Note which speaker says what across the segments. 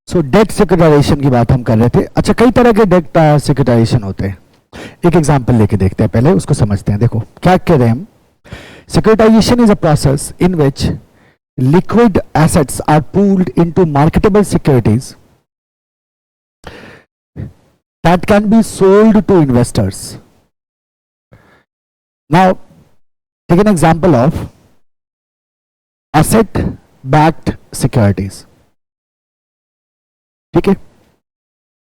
Speaker 1: सो date securitisation की बात हम कर रहे थे। अच्छा, कई तरह के डेट सिक्योरिटाइजेशन होते हैं। एक एग्जांपल लेके देखते हैं, पहले उसको समझते हैं। देखो क्या कह रहे हैं हम। Securitization is a process in which liquid assets are pooled into marketable securities that can be sold to investors. Now, take an example of asset-backed securities. ठीक है?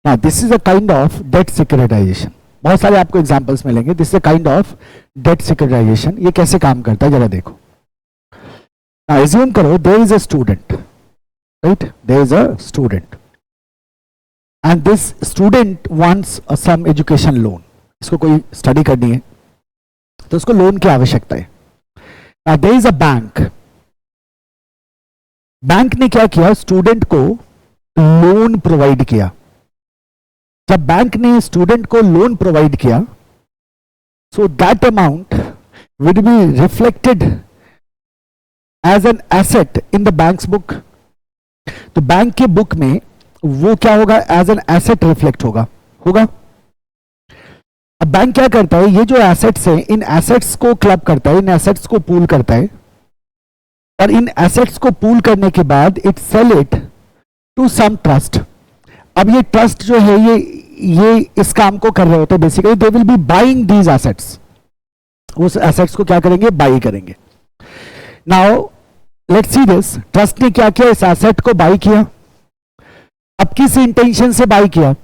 Speaker 1: Now, this is a kind of debt securitization. बहुत सारे आपको examples मिलेंगे। This is a kind of debt securitization. ये कैसे काम करता है जरा देखो। Now assume करो there is a student, right? There is a student and this student wants some education loan. इसको कोई स्टडी करनी है तो उसको लोन की आवश्यकता है। Now there is a bank. Bank ने क्या किया, स्टूडेंट को लोन प्रोवाइड किया। जब बैंक ने स्टूडेंट को लोन प्रोवाइड किया, so that amount will be reflected as an asset in the banks book. तो बैंक के बुक में वो क्या होगा, एज एन एसेट रिफ्लेक्ट होगा। अब बैंक क्या करता है, ये जो एसेट्स हैं इन एसेट्स को क्लब करता है, इन एसेट्स को पूल करता है, और इन एसेट्स को पूल करने के बाद it sell it to some trust. अब ये ट्रस्ट जो है ये इस काम को कर रहे होते हैं। Basically they will be buying these assets. उस एसेट्स को क्या करेंगे, बाई करेंगे। Now let's see this. Trust ने क्या किया, इस एसेट को बाई किया। अब किस इंटेंशन से बाई किया,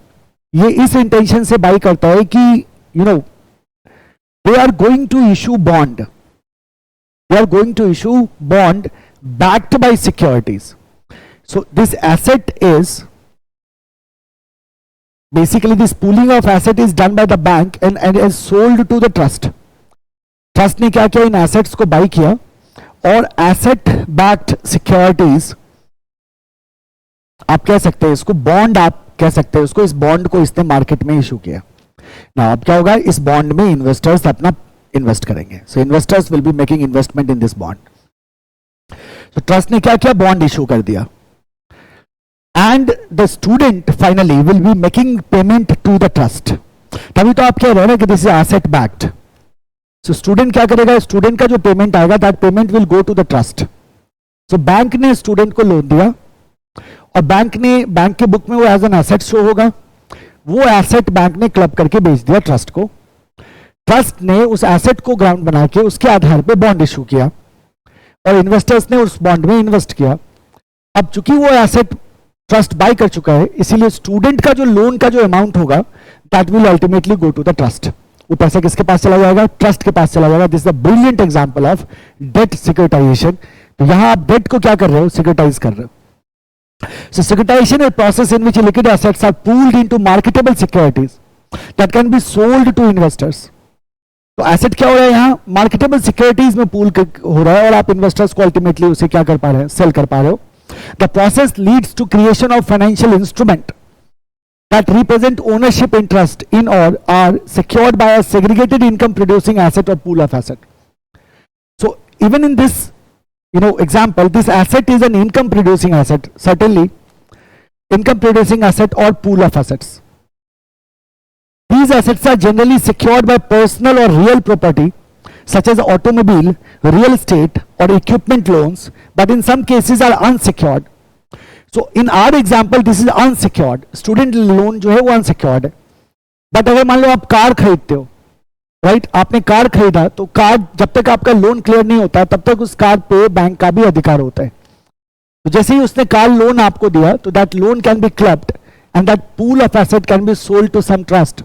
Speaker 1: ये इस इंटेंशन से बाई करता है कि they are going to issue bond, backed by securities. So this asset is basically, this pooling of asset is done by the bank and is sold to the trust. Trust ने क्या किया, इन assets को by किया और asset backed securities, आप कह सकते हैं इसको बॉन्ड, आप कह सकते हैं उसको, इस बॉन्ड को इसने मार्केट में इशू किया ना। अब क्या होगा, इस बॉन्ड में इन्वेस्टर्स अपना इन्वेस्ट करेंगे। So investors will be making investment in this bond. तो ट्रस्ट ने क्या किया, बॉन्ड इशू कर दिया and the student finally will be making payment to the trust. तभी तो आप कह रहे हैं ना कि this is asset backed. So student क्या करेगा, स्टूडेंट का जो पेमेंट आएगा that payment will go to the trust. So bank ने स्टूडेंट को लोन दिया और बैंक के बुक में वो एज एन एसेट शो होगा। वो एसेट बैंक ने क्लब करके बेच दिया ट्रस्ट को। ट्रस्ट ने उस एसेट को ग्राउंड बना के उसके आधार पे बॉन्ड इशू किया और इन्वेस्टर्स ने उस बॉन्ड में इन्वेस्ट किया। अब चूंकि वो एसेट ट्रस्ट बाय कर चुका है, इसीलिए स्टूडेंट का जो लोन का जो अमाउंट होगा that will ultimately go to the trust. वो पैसा किसके पास चला जाएगा, ट्रस्ट के पास चला जाएगा। This is a brilliant example of debt securitization. तो यहां आप डेट को क्या कर रहे हो, सिक्योरिटाइज कर रहे हो। So securitization is a process in which liquid assets are pooled into marketable securities that can be sold to investors. तो एसेट क्या हो रहा है यहाँ, मार्केटेबल सिक्योरिटीज में पूल हो रहा है और आप इन्वेस्टर्स को अल्टीमेटली उसे क्या कर पा रहे हैं, सेल कर पा रहे हो। The process leads to creation of financial instrument that represent ownership interest in or are secured by a segregated income producing asset or pool of asset. So even in this example, this asset is an income producing asset, certainly income producing asset or pool of assets. These assets are generally secured by personal or real property such as automobile, real estate or equipment loans, but in some cases are unsecured. So in our example this is unsecured, student loan जो है वो unsecured है। But अगर मान लो आप car खरीदते हो, right, आपने कार खरीदा तो कार जब तक आपका लोन क्लियर नहीं होता तब तक उस कार पे बैंक का भी अधिकार होता है। तो जैसे ही उसने कार लोन आपको दिया तो that loan can be clubbed and that pool of asset can be sold to some trust,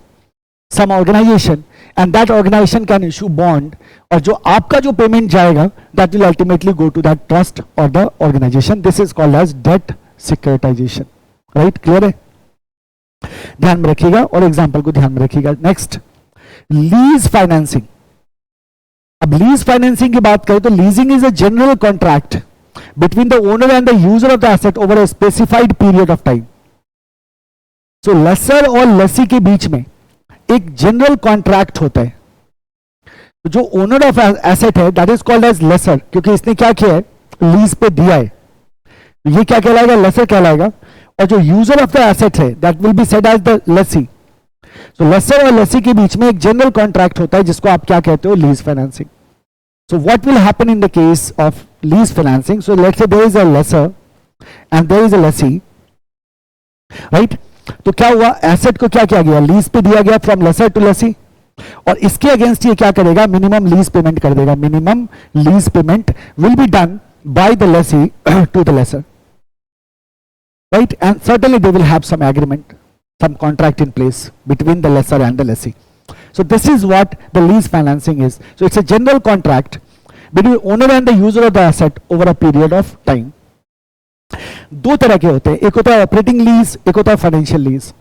Speaker 1: some organization, and that organization can issue bond, और जो आपका जो पेमेंट जाएगा that will ultimately go to that trust और the organization. This is called as debt securitization. Right, clear है, ध्यान में रखिएगा और एग्जाम्पल को ध्यान में रखिएगा। Next, lease financing. अब लीज फाइनेंसिंग की बात करें तो leasing is a general contract between the owner and the user of the asset over a specified period of time. So lessor और लेसी के बीच में एक जनरल कॉन्ट्रैक्ट होता है। तो जो ओनर ऑफ एसेट है that is called as lessor, क्योंकि इसने क्या किया है, लीज पे दिया है। ये क्या कहलाएगा, लेसर कहलाएगा। और जो यूजर ऑफ द एसेट है that will be said as the lessee. So lessor और लेसी के बीच में एक जनरल कॉन्ट्रैक्ट होता है जिसको आप क्या कहते हो, lease financing. So what will happen in the case of lease financing? So let's say there is a lessor and there is a lessee, right? तो क्या हुआ, एसेट को क्या किया गया, लीज पे दिया गया फ्रॉम लेसर टू लेसी, और इसके अगेंस्ट ये क्या करेगा, मिनिमम लीज पेमेंट कर देगा. Minimum lease payment will be done by the lessee to the lessor, right? And certainly they will have some agreement, some contract in place between the lessor and the lessee. So this is what the lease financing is. So it's a general contract between owner and the user of the asset over a period of time. दो तरह के होते हैं, एक होता है operating lease, एक होता है फाइनेंशियल लीज.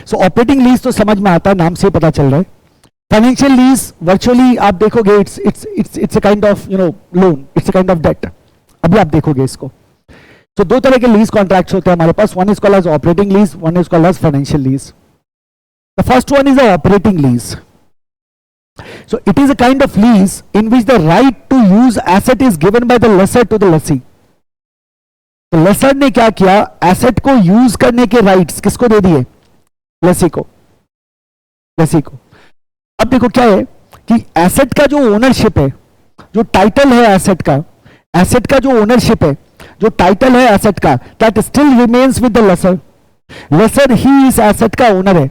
Speaker 1: सो ऑपरेटिंग लीज तो समझ में आता है, नाम से पता चल रहा है. फाइनेंशियल लीज वर्चुअली आप देखोगे it's a kind of loan, it's a kind of debt. अभी आप देखोगे इसको. तो दो तरह के लीज कॉन्ट्रैक्ट्स होते हैं हमारे पास. One is called as operating lease, one is called as financial lease. The first one is a operating lease. So it is a kind of lease in which the right to use asset is given by the lessor to the lessee. तो lessor ने क्या किया, asset को use करने के rights किसको दे दिए, लेसी को. लेसी को. अब देखो क्या है कि एसेट का जो ओनरशिप है, जो टाइटल है एसेट का, एसेट का जो ओनरशिप है, जो टाइटल है एसेट का, that still remains with the lessor. Lessor ही इस एसेट का ओनर है.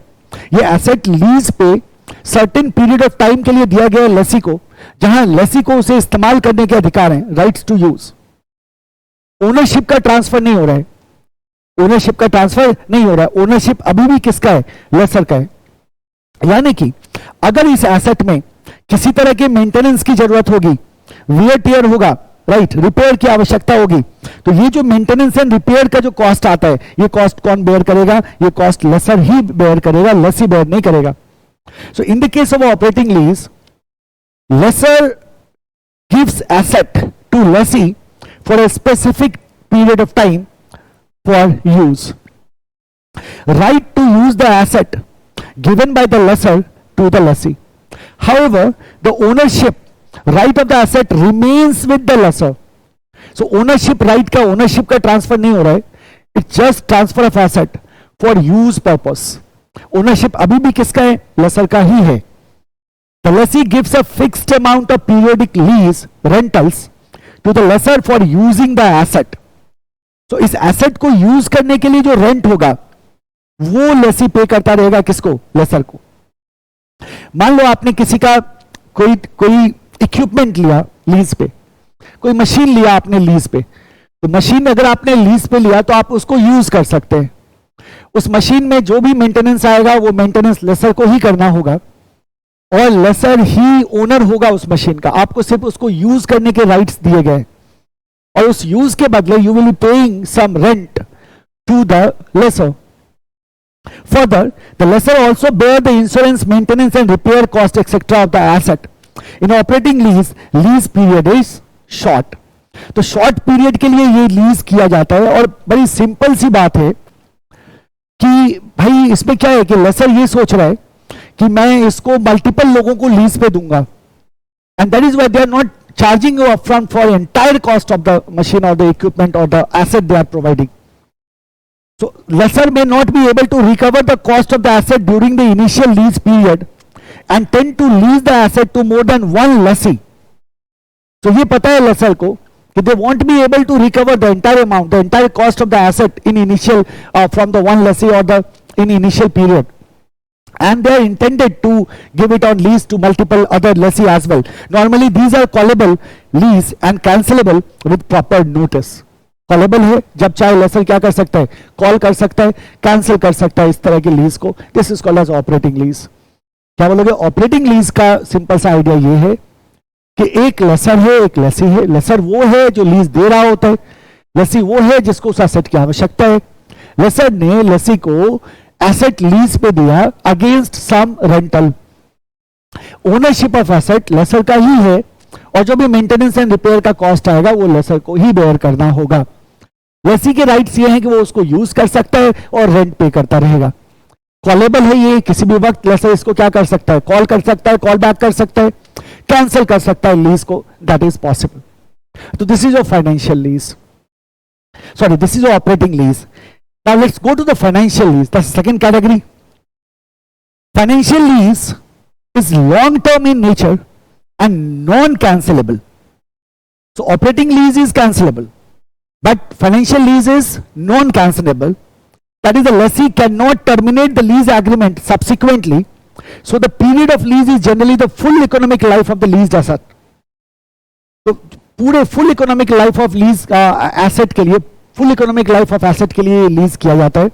Speaker 1: ये एसेट लीज पे सर्टेन पीरियड ऑफ टाइम के लिए दिया गया है लेसी को, जहां लेसी को उसे इस्तेमाल करने के अधिकार हैं, राइट्स टू यूज. ओनरशिप का ट्रांसफर नहीं हो रहा है, ओनरशिप का ट्रांसफर नहीं हो रहा है. ओनरशिप अभी भी किसका है, लेसर का है. यानी कि अगर इस एसेट में किसी तरह के मेंटेनेंस की जरूरत होगी, वियर टियर होगा, राइट, रिपेयर की आवश्यकता होगी, तो ये जो मेंटेनेंस एंड रिपेयर का जो कॉस्ट आता है, ये कॉस्ट कौन बेयर करेगा, ये कॉस्ट लेसर ही बेयर करेगा, लेसी बेयर नहीं करेगा. So in the case of operating lease, lessor gives asset to lessee for a specific period of time for use. Right to use the asset given by the lessor to the lessee. However, the ownership right of the asset remains with the lessor. So ownership right का ownership का transfer नहीं हो रहा है, it's just transfer of asset for use purpose. Ownership अभी भी किसका है, lessor का ही है. The lessee gives a fixed amount of periodic lease rentals to the lessor for using the asset. So इस asset को use करने के लिए जो rent होगा वो लेसी पे करता रहेगा, किसको, लेसर को. मान लो आपने किसी का कोई इक्विपमेंट लिया लीज पे, कोई मशीन लिया आपने लीज पे. तो मशीन अगर आपने लीज पे लिया तो आप उसको यूज कर सकते हैं. उस मशीन में जो भी मेंटेनेंस आएगा वो मेंटेनेंस लेसर को ही करना होगा, और लेसर ही ओनर होगा उस मशीन का. आपको सिर्फ उसको यूज करने के राइट्स दिए गए, और उस यूज के बदले you will be paying some rent to the lessor. Further, the lessor also bear the insurance, maintenance and repair cost etc. of the asset. In operating lease, lease period is short. तो short period के लिए ये lease किया जाता है. और बड़ी simple सी बात है कि भाई इसमें क्या है कि लेसर ये सोच रहा है कि मैं इसको मल्टीपल लोगों को लीज पे दूंगा, and that is why they are not charging you upfront for entire cost of the machine or the equipment or the asset they are providing. So lessor may not be able to recover the cost of the asset during the initial lease period and tend to lease the asset to more than one lessee. So ये पता है lessor को कि they won't be able to recover the entire amount, the entire cost of the asset in initial from the one lessee or the in initial period, and they are intended to give it on lease to multiple other lessee as well. Normally these are callable lease and cancelable with proper notice. Callable है, जब चाहे laser क्या कर सकता है, call कर सकता है, कैंसिल कर सकता है इस तरह की लीज को. This is called as operating lease. क्या बोलोगे, ऑपरेटिंग लीज का सिंपल सा आइडिया ये है कि एक लेसर है, एक लेसी है. लेसर वो है जो लीज दे रहा होता है, लेसी वो है जिसको उस एसेट की आवश्यकता है. लेसर ने लेसी को एसेट लीज पे दिया against some rental. Ownership of asset lessor का ही है, और जो भी मेंटेनेंस एंड रिपेयर का कॉस्ट आएगा वो लेसर को ही बेयर करना होगा. लेसी के राइट्स ये हैं कि वो उसको यूज कर सकता है और रेंट पे करता रहेगा. कॉलेबल है ये, किसी भी वक्त लेसर इसको क्या कर सकता है, कॉल कर सकता है, कॉल बैक कर सकता है, कैंसिल कर सकता है लीज को. That is possible. तो this is your financial lease, sorry this is your operating lease. Now let's go to the financial lease, the second category. Financial lease is long term in nature and non-cancelable. So operating lease is cancelable, but financial lease is non-cancelable. That is, the lessee cannot terminate the lease agreement subsequently. So the period of lease is generally the full economic life of the leased asset. तो पूरे full economic life of lease asset के लिए, full economic life of asset के लिए lease किया जाता है,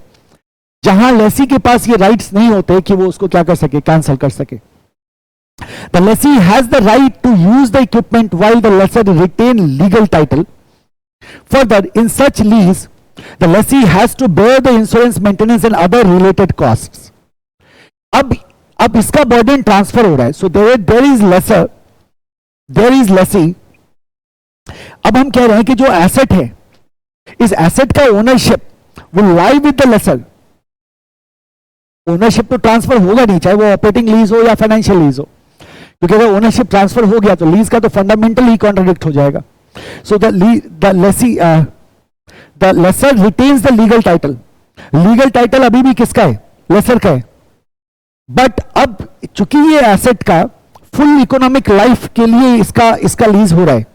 Speaker 1: जहां लेसी के पास ये राइट्स नहीं होते कि वो उसको क्या कर सके, कैंसिल कर सके. The lessee has the right to use the equipment while the lessor retain legal title. Further, in such lease, the lessee has to bear the insurance, maintenance and other related costs. अब इसका burden transfer हो रहा है. So there is lessor, there is lessee. अब हम कह रहे हैं कि जो एसेट है, इस एसेट का ownership will lie with the lessor. Ownership तो ट्रांसफर होगा नहीं, चाहे वो ऑपरेटिंग लीज हो या फाइनेंशियल लीज हो, क्योंकि अगर ओनरशिप ट्रांसफर हो गया तो लीज का तो फंडामेंटली कॉन्ट्राडिक्ट हो जाएगा. So the lessor retains the legal title. Legal title अभी भी किसका है? लेसर का है. बट अब चूंकि ये एसेट का फुल इकोनॉमिक लाइफ के लिए इसका लीज हो रहा है,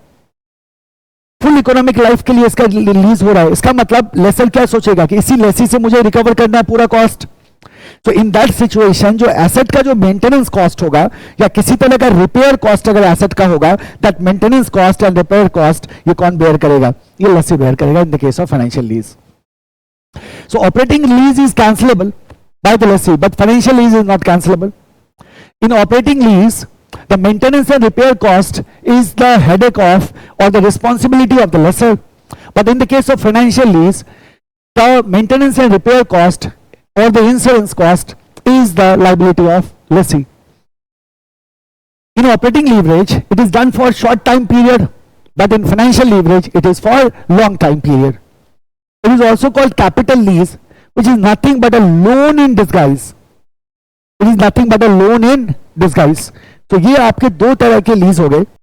Speaker 1: फुल इकोनॉमिक लाइफ के लिए इसका लीज हो रहा है, इसका मतलब लेसर क्या सोचेगा कि इसी लेसी से मुझे रिकवर करना है पूरा कॉस्ट. तो इन दैट सिचुएशन जो एसेट का जो मेंटेनेंस कॉस्ट होगा या किसी तरह का रिपेयर कॉस्ट अगर एसेट का होगा, that maintenance cost and repair cost ये कौन बेयर करेगा? ये लेसी बेयर करेगा इन the case of financial lease. So operating lease is cancellable by the lessee, but financial lease is not cancelable. In operating lease, the maintenance and repair cost is the headache of or the responsibility of the lessor. But in the case of financial lease, the maintenance and repair cost or the insurance cost is the liability of lessee. In operating leverage, it is done for short time period, but in financial leverage, it is for long time period. It is also called capital lease, which is nothing but a loan in disguise. It is nothing but a loan in disguise. तो ये आपके दो तरह के lease हो गए.